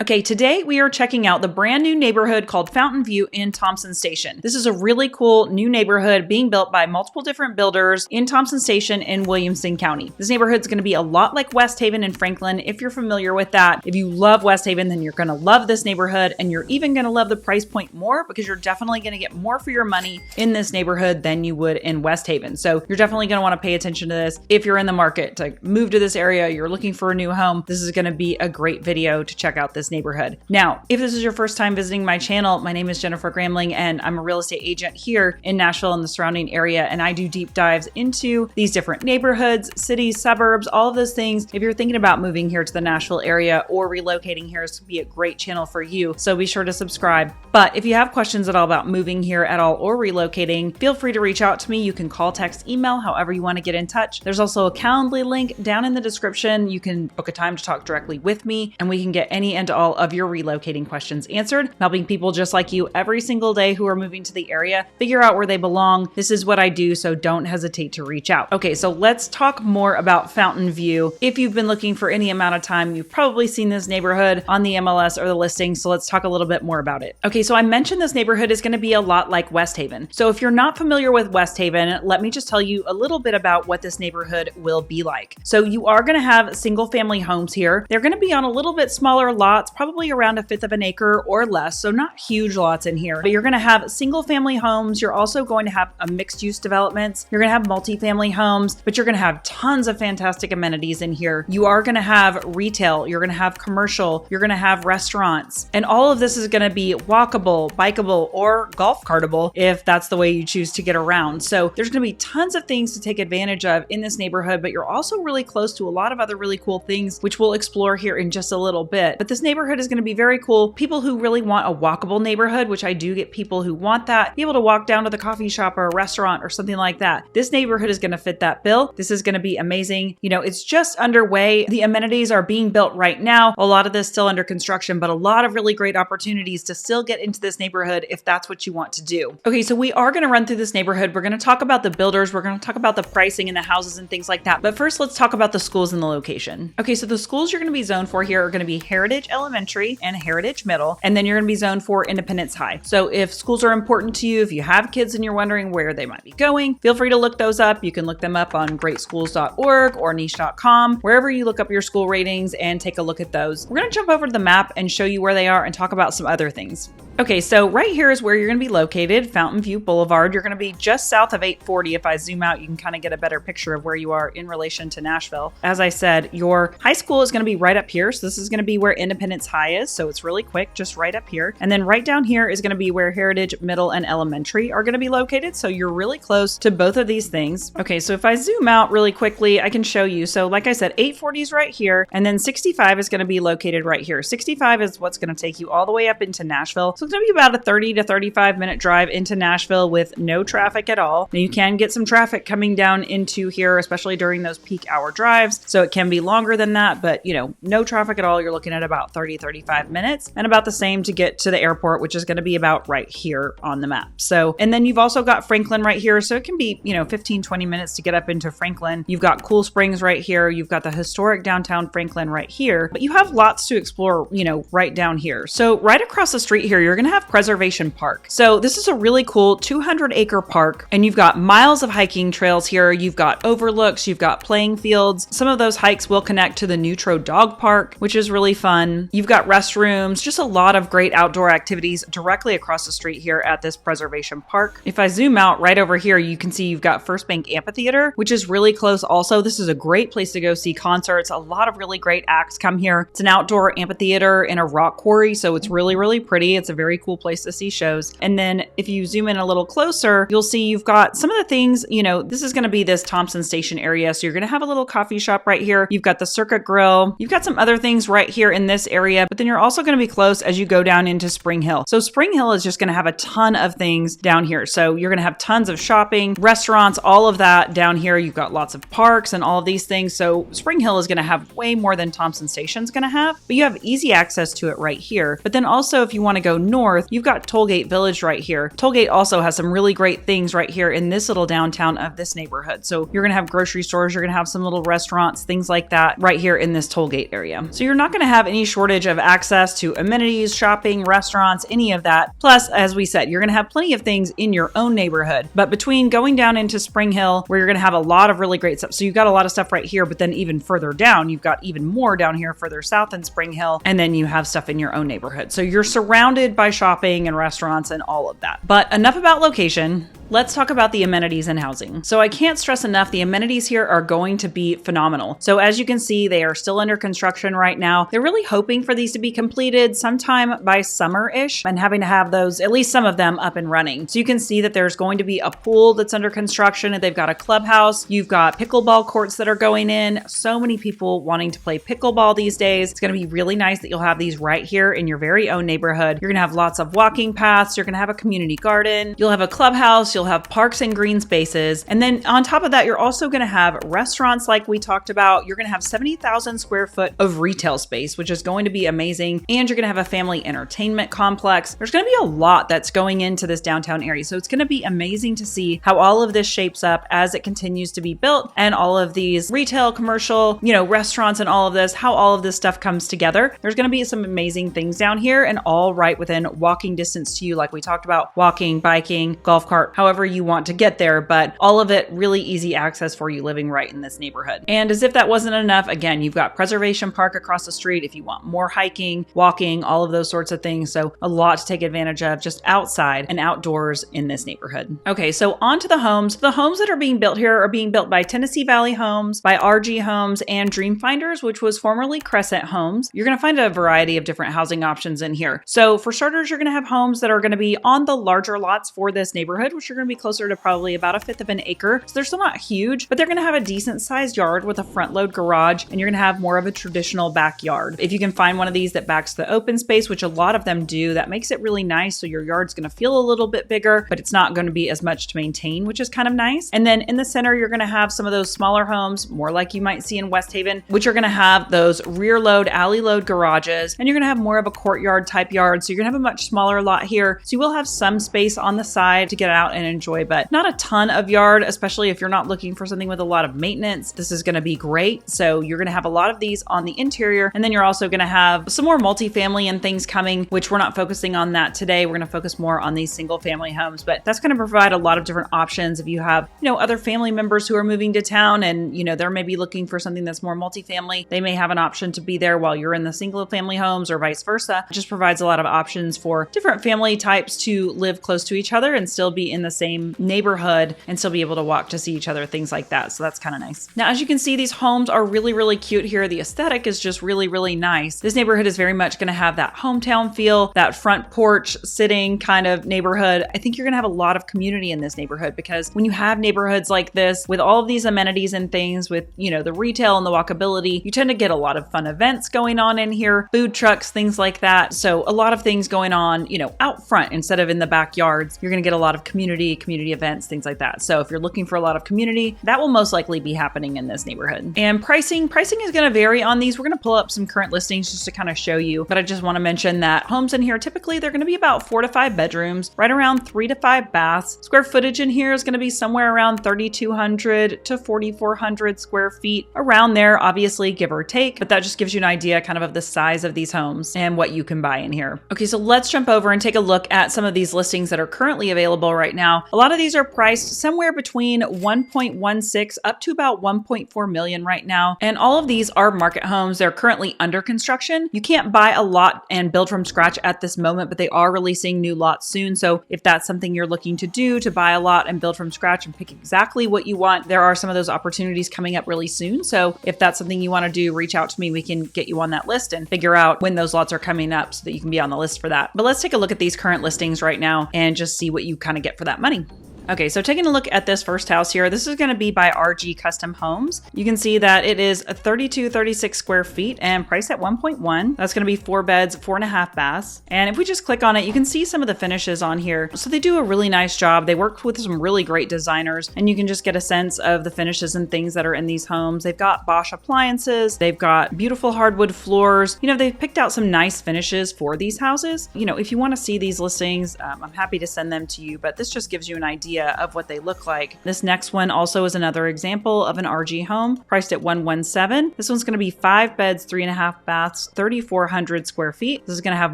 Okay, today we are checking out the brand new neighborhood called Fountain View in Thompsons Station. This is a really cool new neighborhood being built by multiple different builders in Thompsons Station in Williamson County. This neighborhood is going to be a lot like West Haven and Franklin, if you're familiar with that. If you love West Haven, then you're going to love this neighborhood, and you're even going to love the price point more because you're definitely going to get more for your money in this neighborhood than you would in West Haven. So you're definitely going to want to pay attention to this. If you're in the market to move to this area, you're looking for a new home, this is going to be a great video to check out this neighborhood. Now, if this is your first time visiting my channel, my name is Jennifer Gramling, and I'm a real estate agent here in Nashville and the surrounding area, and I do deep dives into these different neighborhoods, cities, suburbs, all of those things. If you're thinking about moving here to the Nashville area or relocating here, this would be a great channel for you, so be sure to subscribe. But if you have questions at all about moving here at all or relocating, feel free to reach out to me. You can call, text, email, however you want to get in touch. There's also a Calendly link down in the description. You can book a time to talk directly with me, and we can get any and all of your relocating questions answered, helping people just like you every single day who are moving to the area figure out where they belong. This is what I do, so don't hesitate to reach out. Okay, so let's talk more about Fountain View. If you've been looking for any amount of time, you've probably seen this neighborhood on the MLS or the listing, so let's talk a little bit more about it. Okay, so I mentioned this neighborhood is going to be a lot like West Haven. So if you're not familiar with West Haven, let me just tell you a little bit about what this neighborhood will be like. So you are going to have single family homes here. They're going to be on a little bit smaller lots, probably around a fifth of an acre or less, so not huge lots in here, but you're going to have single family homes. You're also going to have a mixed use developments. You're going to have multifamily homes, but you're going to have tons of fantastic amenities in here. You are going to have retail, you're going to have commercial, you're going to have restaurants, and all of this is going to be walkable, bikeable, or golf cartable if that's the way you choose to get around. So there's going to be tons of things to take advantage of in this neighborhood, but you're also really close to a lot of other really cool things, which we'll explore here in just a little bit. But this neighborhood is going to be very cool. People who really want a walkable neighborhood, which I do get people who want that, be able to walk down to the coffee shop or a restaurant or something like that. This neighborhood is going to fit that bill. This is going to be amazing. You know, it's just underway. The amenities are being built right now. A lot of this still under construction, but a lot of really great opportunities to still get into this neighborhood if that's what you want to do. Okay, so we are going to run through this neighborhood. We're going to talk about the builders. We're going to talk about the pricing and the houses and things like that. But first, let's talk about the schools and the location. Okay, so the schools you're going to be zoned for here are going to be Heritage Elementary and Heritage Middle, and then you're going to be zoned for Independence High. So if schools are important to you, if you have kids and you're wondering where they might be going, feel free to look those up. You can look them up on greatschools.org or niche.com, wherever you look up your school ratings, and take a look at those. We're going to jump over to the map and show you where they are and talk about some other things. Okay, so right here is where you're going to be located, Fountain View Boulevard. You're going to be just south of 840. If I zoom out, you can kind of get a better picture of where you are in relation to Nashville. As I said, your high school is going to be right up here. So this is going to be where Independence High is. So it's really quick, just right up here. And then right down here is going to be where Heritage Middle and Elementary are going to be located. So you're really close to both of these things. Okay, so if I zoom out really quickly, I can show you. So like I said, 840 is right here, and then 65 is going to be located right here. 65 is what's going to take you all the way up into Nashville. So it's going to be about a 30 to 35 minute drive into Nashville with no traffic at all. Now you can get some traffic coming down into here, especially during those peak hour drives. So it can be longer than that, but you know, no traffic at all. You're looking at about 30-35 minutes, and about the same to get to the airport, which is going to be about right here on the map. So, and then you've also got Franklin right here. So it can be, 15-20 minutes to get up into Franklin. You've got Cool Springs right here. You've got the historic downtown Franklin right here, but you have lots to explore, right down here. So right across the street here, you're going to have Preservation Park. So this is a really cool 200-acre park, and you've got miles of hiking trails here. You've got overlooks, you've got playing fields. Some of those hikes will connect to the Neutro Dog Park, which is really fun. You've got restrooms, just a lot of great outdoor activities directly across the street here at this Preservation Park. If I zoom out right over here, you can see you've got First Bank Amphitheater, which is really close also. This is a great place to go see concerts. A lot of really great acts come here. It's an outdoor amphitheater in a rock quarry, so it's really, really pretty. It's a very cool place to see shows. And then if you zoom in a little closer, you'll see you've got some of the things, this is going to be this Thompsons Station area. So you're going to have a little coffee shop right here. You've got the Circuit Grill. You've got some other things right here in this area, but then you're also going to be close as you go down into Spring Hill. So Spring Hill is just going to have a ton of things down here. So you're going to have tons of shopping, restaurants, all of that down here. You've got lots of parks and all of these things. So Spring Hill is going to have way more than Thompsons Station's going to have, but you have easy access to it right here. But then also if you want to go north, you've got Tollgate Village right here. Tollgate also has some really great things right here in this little downtown of this neighborhood. So you're going to have grocery stores, you're going to have some little restaurants, things like that right here in this Tollgate area. So you're not going to have any shortage of access to amenities, shopping, restaurants, any of that. Plus, as we said, you're going to have plenty of things in your own neighborhood. But between going down into Spring Hill, where you're going to have a lot of really great stuff. So you've got a lot of stuff right here, but then even further down, you've got even more down here further south in Spring Hill. And then you have stuff in your own neighborhood. So you're surrounded by shopping and restaurants and all of that. But enough about location. Let's talk about the amenities and housing. So I can't stress enough, the amenities here are going to be phenomenal. So as you can see, they are still under construction right now. They're really hoping for these to be completed sometime by summer-ish and having to have those, at least some of them, up and running. So you can see that there's going to be a pool that's under construction, and they've got a clubhouse. You've got pickleball courts that are going in. So many people wanting to play pickleball these days. It's going to be really nice that you'll have these right here in your very own neighborhood. You're going to have lots of walking paths. You're going to have a community garden. You'll have a clubhouse. You'll have parks and green spaces. And then on top of that, you're also going to have restaurants like we talked about. You're going to have 70,000 square foot of retail space, which is going to be amazing. And you're going to have a family entertainment complex. There's going to be a lot that's going into this downtown area. So it's going to be amazing to see how all of this shapes up as it continues to be built, and all of these retail, commercial, restaurants and all of this, how all of this stuff comes together. There's going to be some amazing things down here, and all right within walking distance to you, like we talked about, walking, biking, golf cart, however you want to get there, but all of it really easy access for you living right in this neighborhood. And as if that wasn't enough, again, you've got Preservation Park across the street if you want more hiking, walking, all of those sorts of things. So a lot to take advantage of just outside and outdoors in this neighborhood. Okay, so on to the homes. The homes that are being built here are being built by Tennessee Valley Homes, by RG Homes, and Dreamfinders, which was formerly Crescent Homes. You're going to find a variety of different housing options in here. So for starters, you're going to have homes that are going to be on the larger lots for this neighborhood, which are going to be closer to probably about a fifth of an acre. So they're still not huge, but they're going to have a decent sized yard with a front load garage, and you're going to have more of a traditional backyard. If you can find one of these that backs the open space, which a lot of them do, that makes it really nice. So your yard's going to feel a little bit bigger, but it's not going to be as much to maintain, which is kind of nice. And then in the center, you're going to have some of those smaller homes, more like you might see in West Haven, which are going to have those rear load, alley load garages, and you're going to have more of a courtyard type yard. So you're going to have a much smaller lot here. So you will have some space on the side to get out and enjoy, but not a ton of yard, especially if you're not looking for something with a lot of maintenance. This is going to be great. So you're going to have a lot of these on the interior, and then you're also going to have some more multifamily and things coming, which we're not focusing on that today. We're going to focus more on these single family homes, but that's going to provide a lot of different options. If you have, other family members who are moving to town and, they're maybe looking for something that's more multifamily, they may have an option to be there while you're in the single family homes, or vice versa. It just provides a lot of options for different family types to live close to each other and still be in the same neighborhood and still be able to walk to see each other, things like that. So that's kind of nice. Now, as you can see, these homes are really, really cute here. The aesthetic is just really, really nice. This neighborhood is very much going to have that hometown feel, that front porch sitting kind of neighborhood. I think you're going to have a lot of community in this neighborhood, because when you have neighborhoods like this with all of these amenities and things with, the retail and the walkability, you tend to get a lot of fun events going on in here, food trucks, things like that. So a lot of things going on, out front instead of in the backyards. You're going to get a lot of community events, things like that. So if you're looking for a lot of community, that will most likely be happening in this neighborhood. And pricing is going to vary on these. We're going to pull up some current listings just to kind of show you, but I just want to mention that homes in here, typically they're going to be about 4 to 5 bedrooms, right around 3 to 5 baths. Square footage in here is going to be somewhere around 3,200 to 4,400 square feet, around there, obviously, give or take, but that just gives you an idea kind of the size of these homes and what you can buy in here. Okay, so let's jump over and take a look at some of these listings that are currently available right now. A lot of these are priced somewhere between 1.16 up to about 1.4 million right now. And all of these are market homes. They're currently under construction. You can't buy a lot and build from scratch at this moment, but they are releasing new lots soon. So if that's something you're looking to do, to buy a lot and build from scratch and pick exactly what you want, there are some of those opportunities coming up really soon. So if that's something you want to do, reach out to me. We can get you on that list and figure out when those lots are coming up so that you can be on the list for that. But let's take a look at these current listings right now and just see what you kind of get for that money. Okay, so taking a look at this first house here, this is going to be by RG Custom Homes. You can see that it is 3236 square feet and priced at 1.1. That's going to be 4 beds, 4.5 baths. And if we just click on it, you can see some of the finishes on here. So they do a really nice job. They work with some really great designers, and you can just get a sense of the finishes and things that are in these homes. They've got Bosch appliances. They've got beautiful hardwood floors. You know, they've picked out some nice finishes for these houses. You know, if you want to see these listings, I'm happy to send them to you, but this just gives you an idea of what they look like. This next one also is another example of an RG home priced at 117. This one's going to be 5 beds, 3.5 baths, 3,400 square feet. This is going to have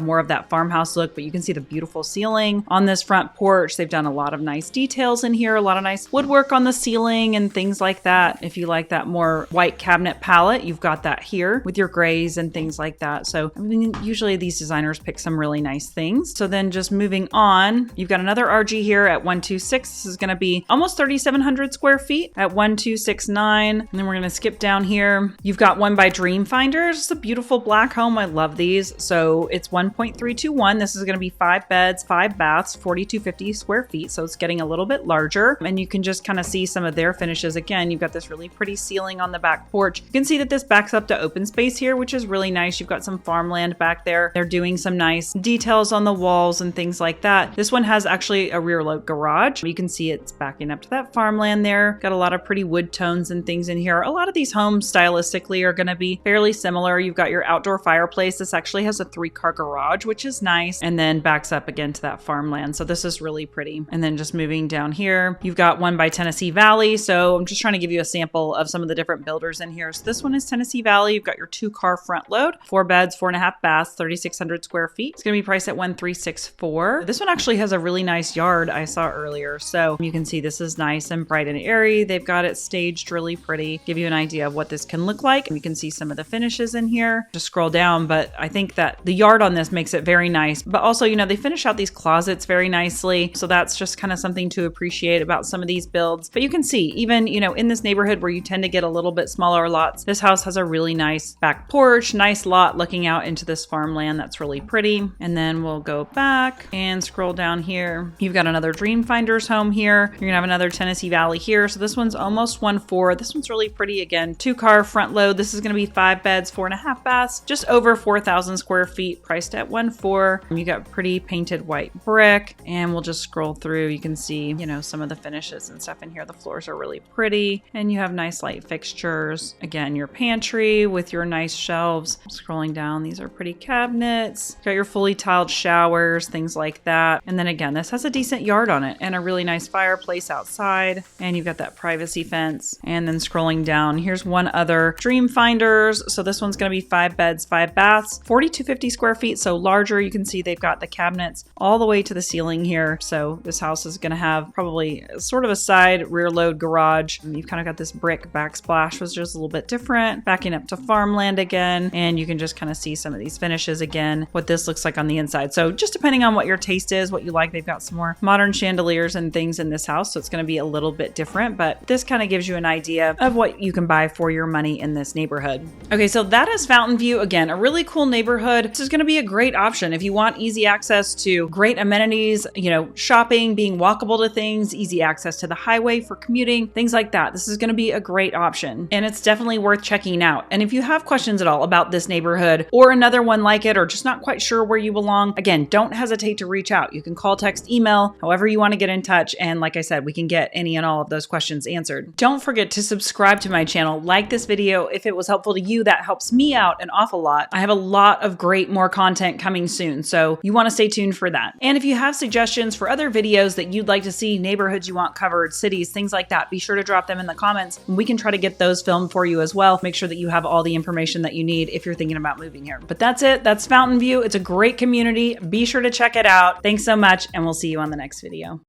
more of that farmhouse look, but you can see the beautiful ceiling on this front porch. They've done a lot of nice details in here, a lot of nice woodwork on the ceiling and things like that. If you like that more white cabinet palette, you've got that here with your grays and things like that. So, I mean, usually these designers pick some really nice things. So then just moving on, you've got another RG here at 126. This is going to be almost 3,700 square feet at 1269. And then we're going to skip down here. You've got one by Dreamfinders. It's a beautiful black home. I love these. So it's 1.321. This is going to be 5 beds, 5 baths, 4,250 square feet. So it's getting a little bit larger, and you can just kind of see some of their finishes. Again, you've got this really pretty ceiling on the back porch. You can see that this backs up to open space here, which is really nice. You've got some farmland back there. They're doing some nice details on the walls and things like that. This one has actually a rear load garage. You can see it's backing up to that farmland there. Got a lot of pretty wood tones and things in here. A lot of these homes stylistically are going to be fairly similar. You've got your outdoor fireplace. This actually has a 3-car garage, which is nice, and then backs up again to that farmland. So this is really pretty. And then just moving down here, you've got one by Tennessee Valley. So I'm just trying to give you a sample of some of the different builders in here. So this one is Tennessee Valley. You've got your 2-car front load, 4 beds, 4.5 baths, 3,600 square feet. It's going to be priced at 1,364. This one actually has a really nice yard I saw earlier. So you can see this is nice and bright and airy. They've got it staged really pretty. Give you an idea of what this can look like. You can see some of the finishes in here. Just scroll down, but I think that the yard on this makes it very nice. But also, you know, they finish out these closets very nicely. So that's just kind of something to appreciate about some of these builds. But you can see, even, you know, in this neighborhood where you tend to get a little bit smaller lots, this house has a really nice back porch, nice lot looking out into this farmland. That's really pretty. And then we'll go back and scroll down here. You've got another Dreamfinders home here. You're gonna have another Tennessee Valley here. So this one's almost 1.4. This one's really pretty. Again, 2-car front load. This is gonna be 5 beds, 4.5 baths, just over 4,000 square feet, priced at 1.4. You got pretty painted white brick, and we'll just scroll through. You can see, you know, some of the finishes and stuff in here. The floors are really pretty, and you have nice light fixtures. Again, your pantry with your nice shelves. Scrolling down, these are pretty cabinets. Got your fully tiled showers, things like that. And then again, this has a decent yard on it and a really nice fireplace outside. And you've got that privacy fence. And then scrolling down, here's one other Dreamfinders. So this one's going to be 5 beds, 5 baths, 4,250 square feet. So larger. You can see they've got the cabinets all the way to the ceiling here. So this house is going to have probably sort of a side rear load garage. And you've kind of got this brick backsplash, was just a little bit different, backing up to farmland again. And you can just kind of see some of these finishes again, what this looks like on the inside. So just depending on what your taste is, what you like, they've got some more modern chandeliers and things in this house. So it's going to be a little bit different, but this kind of gives you an idea of what you can buy for your money in this neighborhood. Okay, so that is Fountain View. Again, a really cool neighborhood. This is going to be a great option if you want easy access to great amenities, you know, shopping, being walkable to things, easy access to the highway for commuting, things like that. This is going to be a great option, and it's definitely worth checking out. And if you have questions at all about this neighborhood or another one like it, or just not quite sure where you belong, again, don't hesitate to reach out. You can call, text, email, however you want to get in touch. And like I said, we can get any and all of those questions answered. Don't forget to subscribe to my channel, like this video. If it was helpful to you, that helps me out an awful lot. I have a lot of great more content coming soon, so you want to stay tuned for that. And if you have suggestions for other videos that you'd like to see, neighborhoods you want covered, cities, things like that, be sure to drop them in the comments, and we can try to get those filmed for you as well. Make sure that you have all the information that you need if you're thinking about moving here. But that's it. That's Fountain View. It's a great community. Be sure to check it out. Thanks so much, and we'll see you on the next video.